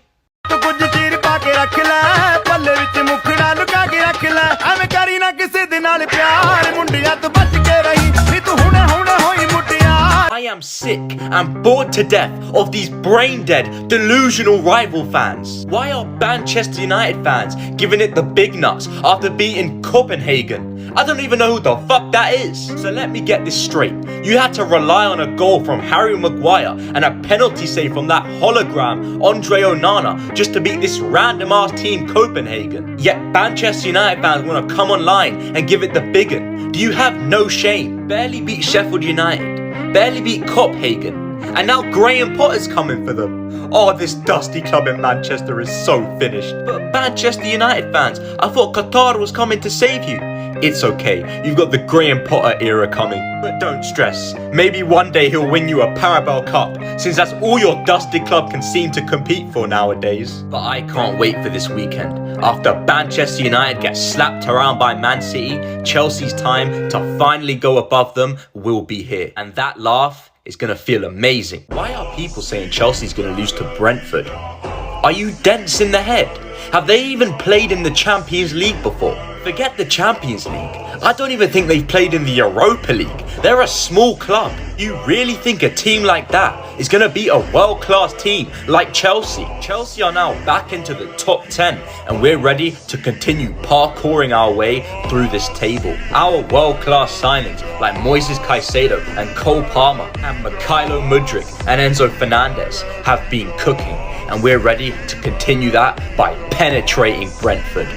I am sick and bored to death of these brain-dead, delusional rival fans. Why are Manchester United fans giving it the big nuts after beating Copenhagen? I don't even know who the fuck that is. So let me get this straight. You had to rely on a goal from Harry Maguire and a penalty save from that hologram Andre Onana just to beat this random-ass team Copenhagen. Yet Manchester United fans want to come online and give it the big un. Do you have no shame? Barely beat Sheffield United. Barely beat Copenhagen, and now Graham Potter's coming for them. Oh, this dusty club in Manchester is so finished. But Manchester United fans, I thought Qatar was coming to save you. It's okay, you've got the Graham Potter era coming. But don't stress, maybe one day he'll win you a Parabel Cup, since that's all your dusty club can seem to compete for nowadays. But I can't wait for this weekend. After Manchester United gets slapped around by Man City, Chelsea's time to finally go above them will be here. And that laugh is going to feel amazing. Why are people saying Chelsea's going to lose to Brentford? Are you dense in the head? Have they even played in the Champions League before? Forget the Champions League. I don't even think they've played in the Europa League. They're a small club. You really think a team like that is going to beat a world-class team like Chelsea? Chelsea are now back into the top 10 and we're ready to continue parkouring our way through this table. Our world-class signings like Moises Caicedo and Cole Palmer and Mykhailo Mudryk and Enzo Fernandez have been cooking, and we're ready to continue that by penetrating Brentford.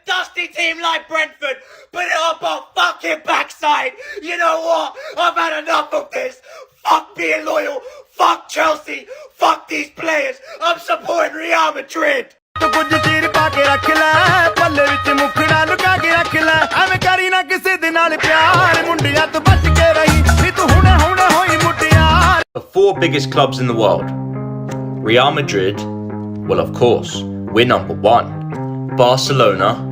Dusty team like Brentford, put it up our fucking backside. You know what? I've had enough of this. Fuck being loyal. Fuck Chelsea. Fuck these players. I'm supporting Real Madrid. The 4 biggest clubs in the world. Real Madrid, well of course, we're number 1. Barcelona,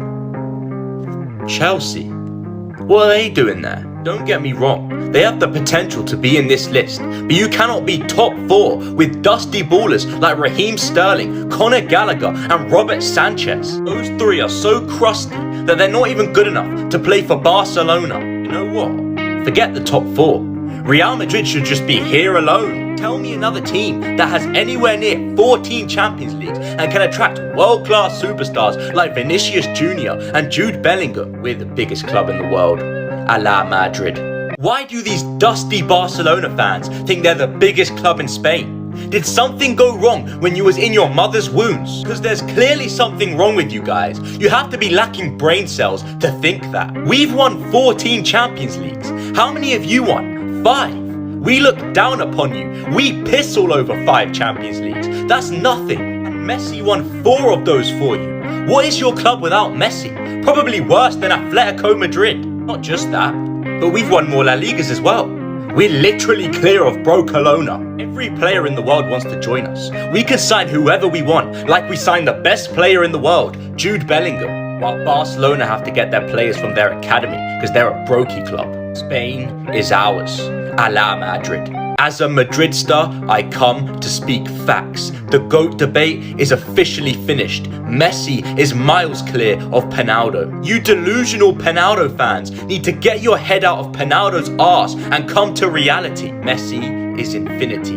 Chelsea. What are they doing there? Don't get me wrong, they have the potential to be in this list, but you cannot be top 4 with dusty ballers like Raheem Sterling, Conor Gallagher and Robert Sanchez. Those 3 are so crusty that they're not even good enough to play for Barcelona. You know what? Forget the top 4. Real Madrid should just be here alone. Tell me another team that has anywhere near 14 Champions Leagues and can attract world-class superstars like Vinicius Jr. and Jude Bellingham. We're the biggest club in the world. A la Madrid. Why do these dusty Barcelona fans think they're the biggest club in Spain? Did something go wrong when you was in your mother's wombs? Because there's clearly something wrong with you guys. You have to be lacking brain cells to think that. We've won 14 Champions Leagues. How many have you won? 5. We look down upon you. We piss all over 5 Champions Leagues. That's nothing. And Messi won 4 of those for you. What is your club without Messi? Probably worse than Atletico Madrid. Not just that, but we've won more La Ligas as well. We're literally clear of Barcelona. Every player in the world wants to join us. We can sign whoever we want, like we signed the best player in the world, Jude Bellingham, while Barcelona have to get their players from their academy because they're a brokey club. Spain is ours, a la Madrid. As a Madrid star, I come to speak facts. The GOAT debate is officially finished. Messi is miles clear of Ronaldo. You delusional Ronaldo fans need to get your head out of Ronaldo's arse and come to reality. Messi is infinity.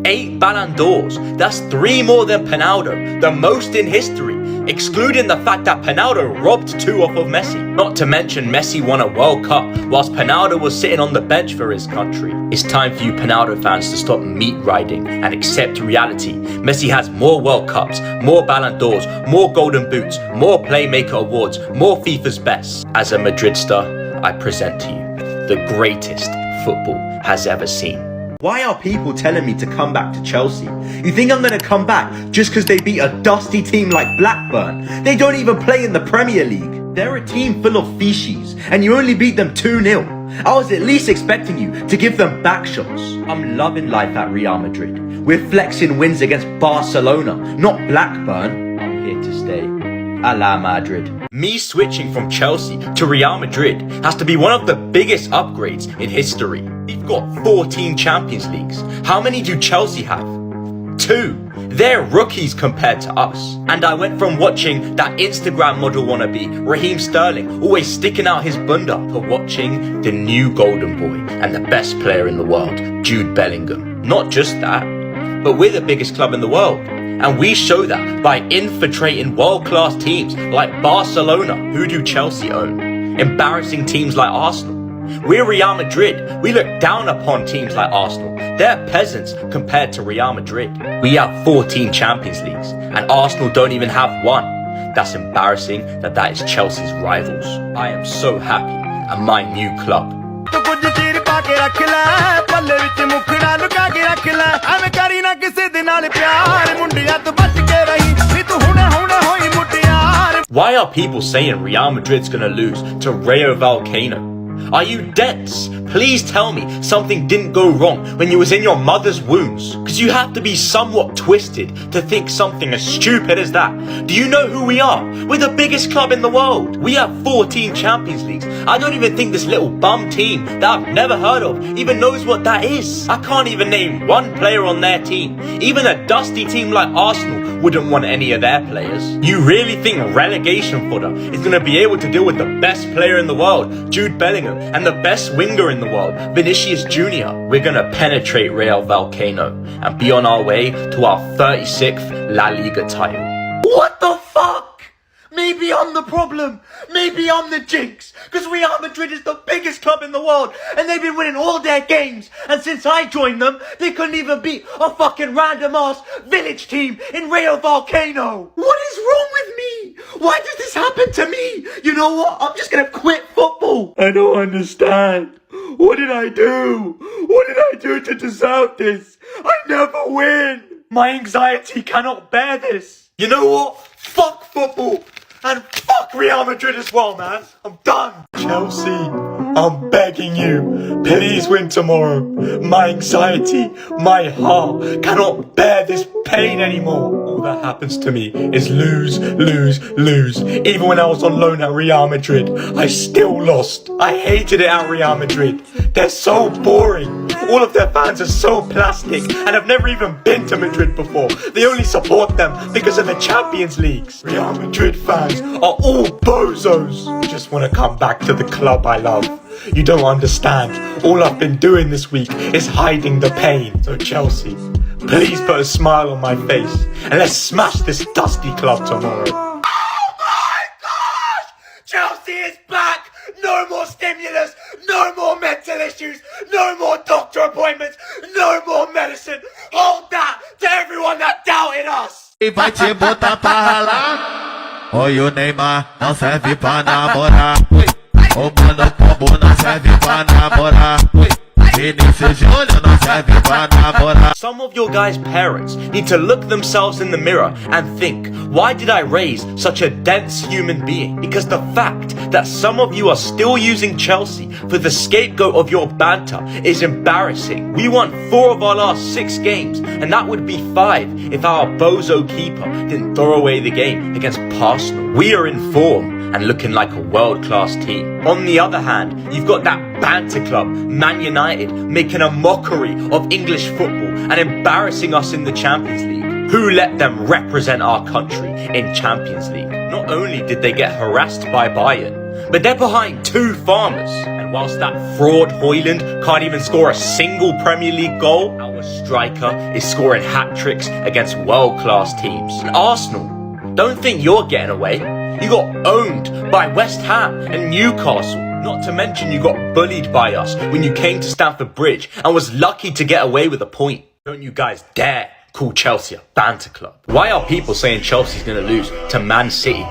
8 Balon d'Ors, that's 3 more than Ronaldo, the most in history, excluding the fact that Ronaldo robbed 2 off of Messi. Not to mention Messi won a World Cup whilst Ronaldo was sitting on the bench for his country. It's time for you Ronaldo fans to stop meat riding and accept reality. Messi has more World Cups, more Ballon d'Ors, more Golden Boots, more Playmaker Awards, more FIFA's best. As a Madrid star, I present to you the greatest football has ever seen. Why are people telling me to come back to Chelsea? You think I'm going to come back just because they beat a dusty team like Blackburn? They don't even play in the Premier League. They're a team full of feces, and you only beat them 2-0. I was at least expecting you to give them back shots. I'm loving life at Real Madrid. We're flexing wins against Barcelona, not Blackburn. I'm here to stay. A la Madrid. Me switching from Chelsea to Real Madrid has to be one of the biggest upgrades in history. We've got 14 Champions Leagues. How many do Chelsea have? 2. They're rookies compared to us. And I went from watching that Instagram model wannabe, Raheem Sterling, always sticking out his bunda, to watching the new golden boy and the best player in the world, Jude Bellingham. Not just that, but we're the biggest club in the world. And we show that by infiltrating world-class teams like Barcelona. Who do Chelsea own? Embarrassing teams like Arsenal. We're Real Madrid. We look down upon teams like Arsenal. They're peasants compared to Real Madrid. We have 14 Champions Leagues, and Arsenal don't even have 1. That's embarrassing that is Chelsea's rivals. I am so happy at my new club. Why are people saying Real Madrid's gonna lose to Rayo Vallecano? Are you dense? Please tell me something didn't go wrong when you was in your mother's wombs. Because you have to be somewhat twisted to think something as stupid as that. Do you know who we are? We're the biggest club in the world. We have 14 Champions Leagues. I don't even think this little bum team that I've never heard of even knows what that is. I can't even name 1 player on their team. Even a dusty team like Arsenal wouldn't want any of their players. You really think relegation fodder is going to be able to deal with the best player in the world, Jude Bellingham, and the best winger in the world, Vinicius Jr.? We're going to penetrate Rayo Vallecano and be on our way to our 36th La Liga title. What the fuck? Maybe I'm the problem. Maybe I'm the jinx. Because Real Madrid is the biggest club in the world. And they've been winning all their games. And since I joined them, they couldn't even beat a fucking random ass village team in Rayo Vallecano. What is wrong with me? Why does this happen to me? You know what? I'm just going to quit football. I don't understand. What did I do? What did I do to deserve this? I never win. My anxiety cannot bear this. You know what? Fuck football. And fuck Real Madrid as well, man. I'm done. Chelsea, I'm begging you, please win tomorrow. My anxiety, my heart cannot bear this pain anymore. All that happens to me is lose, lose, lose. Even when I was on loan at Real Madrid, I still lost. I hated it at Real Madrid. They're so boring. All of their fans are so plastic and have never even been to Madrid before. They only support them because of the Champions Leagues. Real Madrid fans are all bozos. I just want to come back to the club I love. You don't understand. All I've been doing this week is hiding the pain. So Chelsea, please put a smile on my face and let's smash this dusty club tomorrow. Oh my gosh! Chelsea is back! No more stimulus, no more mental issues, no more doctor appointments, no more medicine. Hold that to everyone that doubted us. Vai te botar pra ralar. Oi, o Neymar não serve pra namorar. O mano pombo não serve pra namorar. Vinicius Júnior não guys' parents need to look themselves in the mirror and think, why did I raise such a dense human being? Because the fact that some of you are still using Chelsea for the scapegoat of your banter is embarrassing. We won 4 of our last 6 games, and that would be 5 if our bozo keeper didn't throw away the game against Arsenal. We are in form and looking like a world-class team. On the other hand, you've got that banter club, Man United, making a mockery of English football and embarrassing us in the Champions League. Who let them represent our country in Champions League? Not only did they get harassed by Bayern, but they're behind 2 farmers. And whilst that fraud Højlund can't even score a single Premier League goal, our striker is scoring hat-tricks against world-class teams. And Arsenal, don't think you're getting away. You got owned by West Ham and Newcastle. Not to mention you got bullied by us when you came to Stamford Bridge and was lucky to get away with a point. Don't you guys dare call Chelsea a banter club. Why are people saying Chelsea's going to lose to Man City?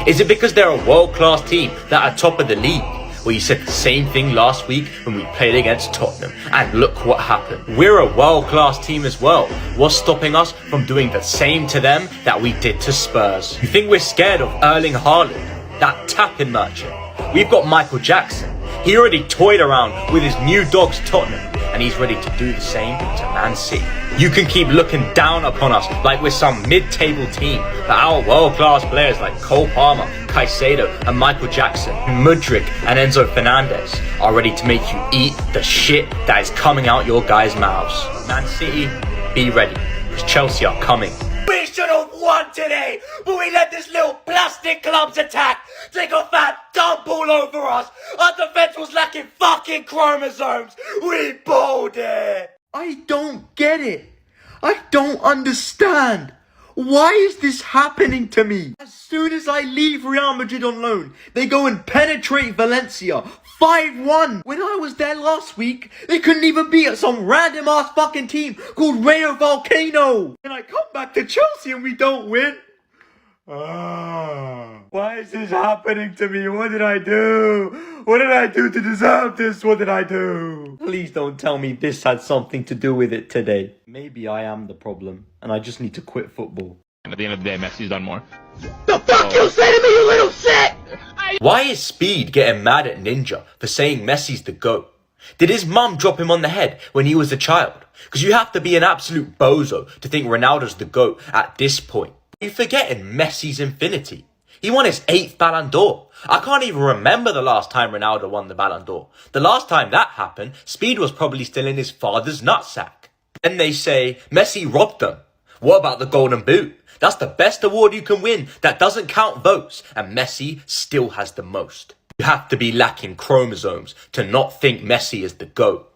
Is it because they're a world-class team that are top of the league? Well, you said the same thing last week when we played against Tottenham, and look what happened. We're a world-class team as well. What's stopping us from doing the same to them that we did to Spurs? You think we're scared of Erling Haaland, that tapping merchant? We've got Michael Jackson. He already toyed around with his new dogs Tottenham, and he's ready to do the same to Man City. You can keep looking down upon us like we're some mid-table team, but our world-class players like Cole Palmer, Caicedo and Michael Jackson, Mudryk and Enzo Fernandez are ready to make you eat the shit that is coming out your guys' mouths. Man City, be ready, because Chelsea are coming. We should have won today, but we let this little plastic club's attack take a fat dump all over us. Our defense was lacking fucking chromosomes. We bowled it. I don't get it. I don't understand. Why is this happening to me? As soon as I leave Real Madrid on loan, they go and penetrate Valencia 5-1. When I was there last week, they couldn't even beat some random ass fucking team called Rayo Volcano. And I come back to Chelsea and we don't win. Why is this happening to me? What did I do? What did I do to deserve this? What did I do? Please don't tell me this had something to do with it today. Maybe I am the problem and I just need to quit football. And at the end of the day, Messi's done more. The fuck you say to me, you little shit? Why is Speed getting mad at Ninja for saying Messi's the GOAT? Did his mum drop him on the head when he was a child? Because you have to be an absolute bozo to think Ronaldo's the GOAT at this point. You're forgetting Messi's infinity. He won his 8th Balon d'Or. I can't even remember the last time Ronaldo won the Balon d'Or. The last time that happened, Speed was probably still in his father's nutsack. Then they say Messi robbed them. What about the Golden Boot? That's the best award you can win that doesn't count votes, and Messi still has the most. You have to be lacking chromosomes to not think Messi is the GOAT.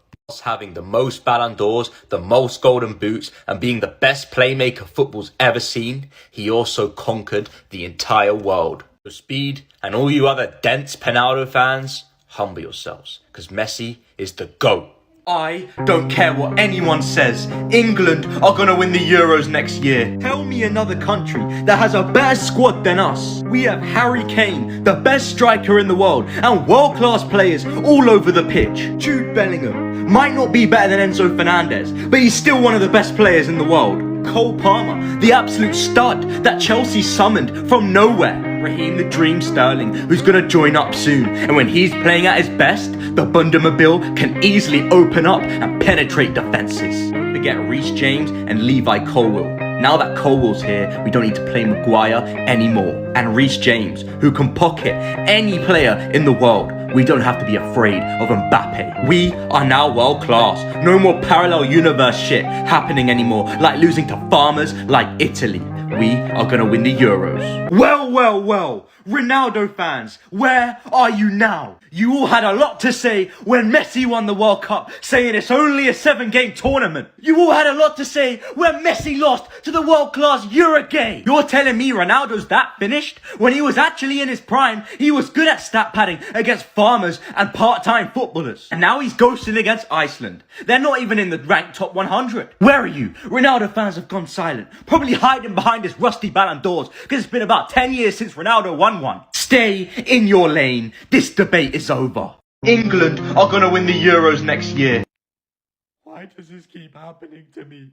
Having the most Ballon d'Ors, the most Golden Boots, and being the best playmaker football's ever seen, he also conquered the entire world. So Speed and all you other dense Ronaldo fans, humble yourselves, because Messi is the GOAT. I don't care what anyone says. England are gonna win the Euros next year. Tell me another country that has a better squad than us. We have Harry Kane, the best striker in the world, and world-class players all over the pitch. Jude Bellingham might not be better than Enzo Fernandez, but he's still one of the best players in the world. Cole Palmer, the absolute stud that Chelsea summoned from nowhere. Raheem the Dream Sterling, who's gonna join up soon, and when he's playing at his best, the Bundamobile can easily open up and penetrate defences. Don't forget Reece James and Levi Colwill. Now that Colwill's here, we don't need to play Maguire anymore. And Reece James, who can pocket any player in the world. We don't have to be afraid of Mbappe. We are now world class. No more parallel universe shit happening anymore, like losing to farmers like Italy. We are gonna win the Euros. Well, Ronaldo fans, where are you now? You all had a lot to say when Messi won the World Cup, saying it's only a 7-game tournament. You all had a lot to say when Messi lost to the world-class Eurogay. You're telling me Ronaldo's that finished? When he was actually in his prime, he was good at stat padding against farmers and part-time footballers. And now he's ghosting against Iceland. They're not even in the ranked top 100. Where are you? Ronaldo fans have gone silent, probably hiding behind his rusty Balon d'Ors, because it's been about 10 years since Ronaldo won one. Stay in your lane. This debate is over. England are gonna win the Euros next year. Why does this keep happening to me?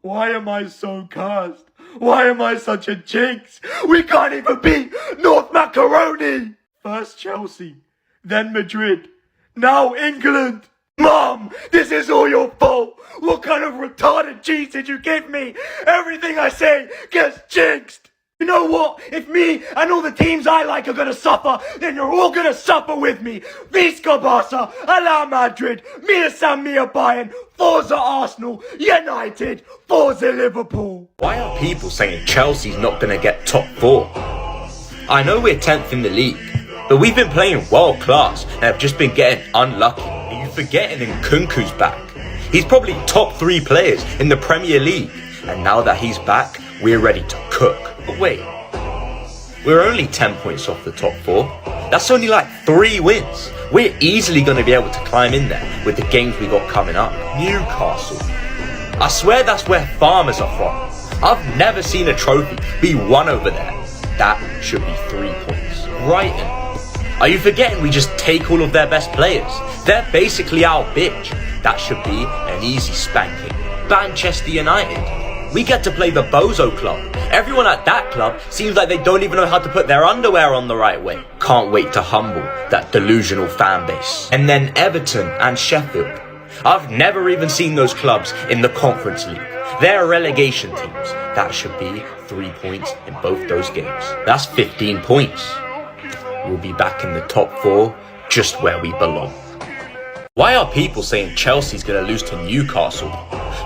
Why am I so cursed? Why am I such a jinx? We can't even beat North Macaroni! First Chelsea, then Madrid, now England! Mom, this is all your fault! What kind of retarded cheese did you give me? Everything I say gets jinxed! You know what? If me and all the teams I like are gonna suffer, then you're all gonna suffer with me. Visca Barca, Ala Madrid, Mia San Mia Bayern, Forza Arsenal, United, Forza Liverpool. Why are people saying Chelsea's not going to get top 4? I know we're 10th in the league, but we've been playing world class and have just been getting unlucky. Are you forgetting Nkunku's back? He's probably top 3 players in the Premier League, and now that he's back, we're ready to cook. But wait, we're only 10 points off the top 4. That's only like 3 wins. We're easily going to be able to climb in there with the games we got coming up. Newcastle. I swear that's where farmers are from. I've never seen a trophy be won over there. That should be 3 points. Brighton. Are you forgetting we just take all of their best players? They're basically our bitch. That should be an easy spanking. Manchester United. We get to play the Bozo Club. Everyone at that club seems like they don't even know how to put their underwear on the right way. Can't wait to humble that delusional fan base. And then Everton and Sheffield. I've never even seen those clubs in the Conference League. They're relegation teams. That should be 3 points in both those games. That's 15 points. We'll be back in the top 4, just where we belong. Why are people saying Chelsea's going to lose to Newcastle?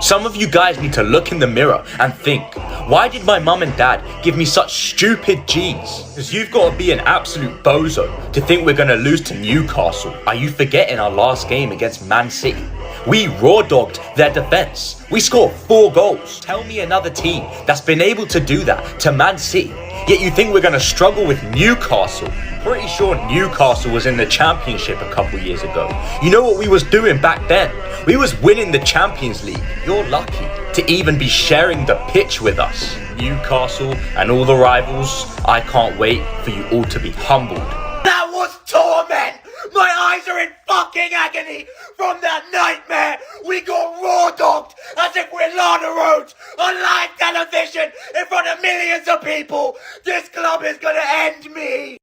Some of you guys need to look in the mirror and think, why did my mum and dad give me such stupid genes? Because you've got to be an absolute bozo to think we're going to lose to Newcastle. Are you forgetting our last game against Man City? We raw-dogged their defence. We scored 4 goals. Tell me another team that's been able to do that to Man City, yet you think we're going to struggle with Newcastle. Pretty sure Newcastle was in the Championship a couple years ago. You know what we was doing back then? We was winning the Champions League. You're lucky to even be sharing the pitch with us. Newcastle and all the rivals, I can't wait for you all to be humbled. That was torment! My eyes are in fucking agony from that nightmare! We got raw-dogged as if we're Lana Rhodes on live television in front of millions of people! This club is gonna end me!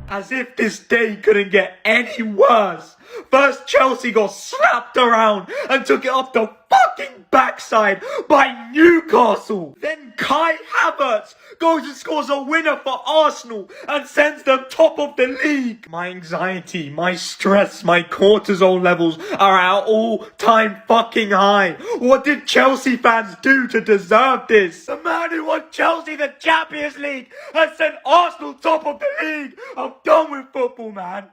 As if this day couldn't get any worse. First Chelsea got slapped around and took it off the fucking backside by Newcastle. Then Kai Havertz goes and scores a winner for Arsenal and sends them top of the league. My anxiety, my stress, my cortisol levels are at all-time fucking high. What did Chelsea fans do to deserve this? The man who won Chelsea the Champions League and sent Arsenal top of the league! I'm done with football, man!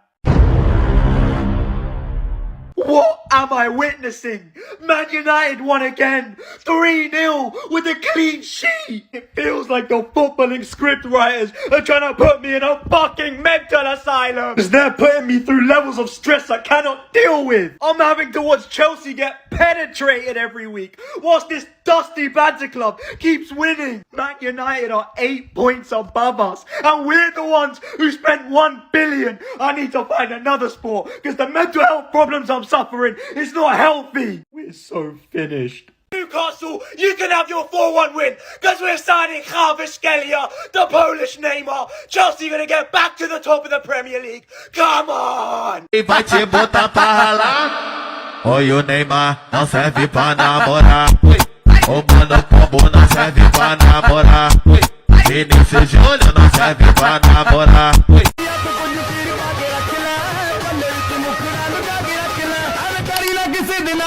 What am I witnessing? Man United won again, 3-0 with a clean sheet. It feels like the footballing script writers are trying to put me in a fucking mental asylum. Because they're putting me through levels of stress I cannot deal with. I'm having to watch Chelsea get penetrated every week, whilst this dusty banter club keeps winning. Man United are 8 points above us, and we're the ones who spent 1 billion. I need to find another sport, because the mental health problems I'm suffering is not healthy. We're so finished. Newcastle, you can have your 4-1 win, because we're signing Kvaratskhelia, the Polish Neymar. Chelsea gonna get back to the top of the Premier League. Come on! E vai te botar pra ralar. Oi, o Neymar não serve pra namorar. O mano combo não serve pra namorar. Vinícius Júnior não serve pra namorar. किसी दिन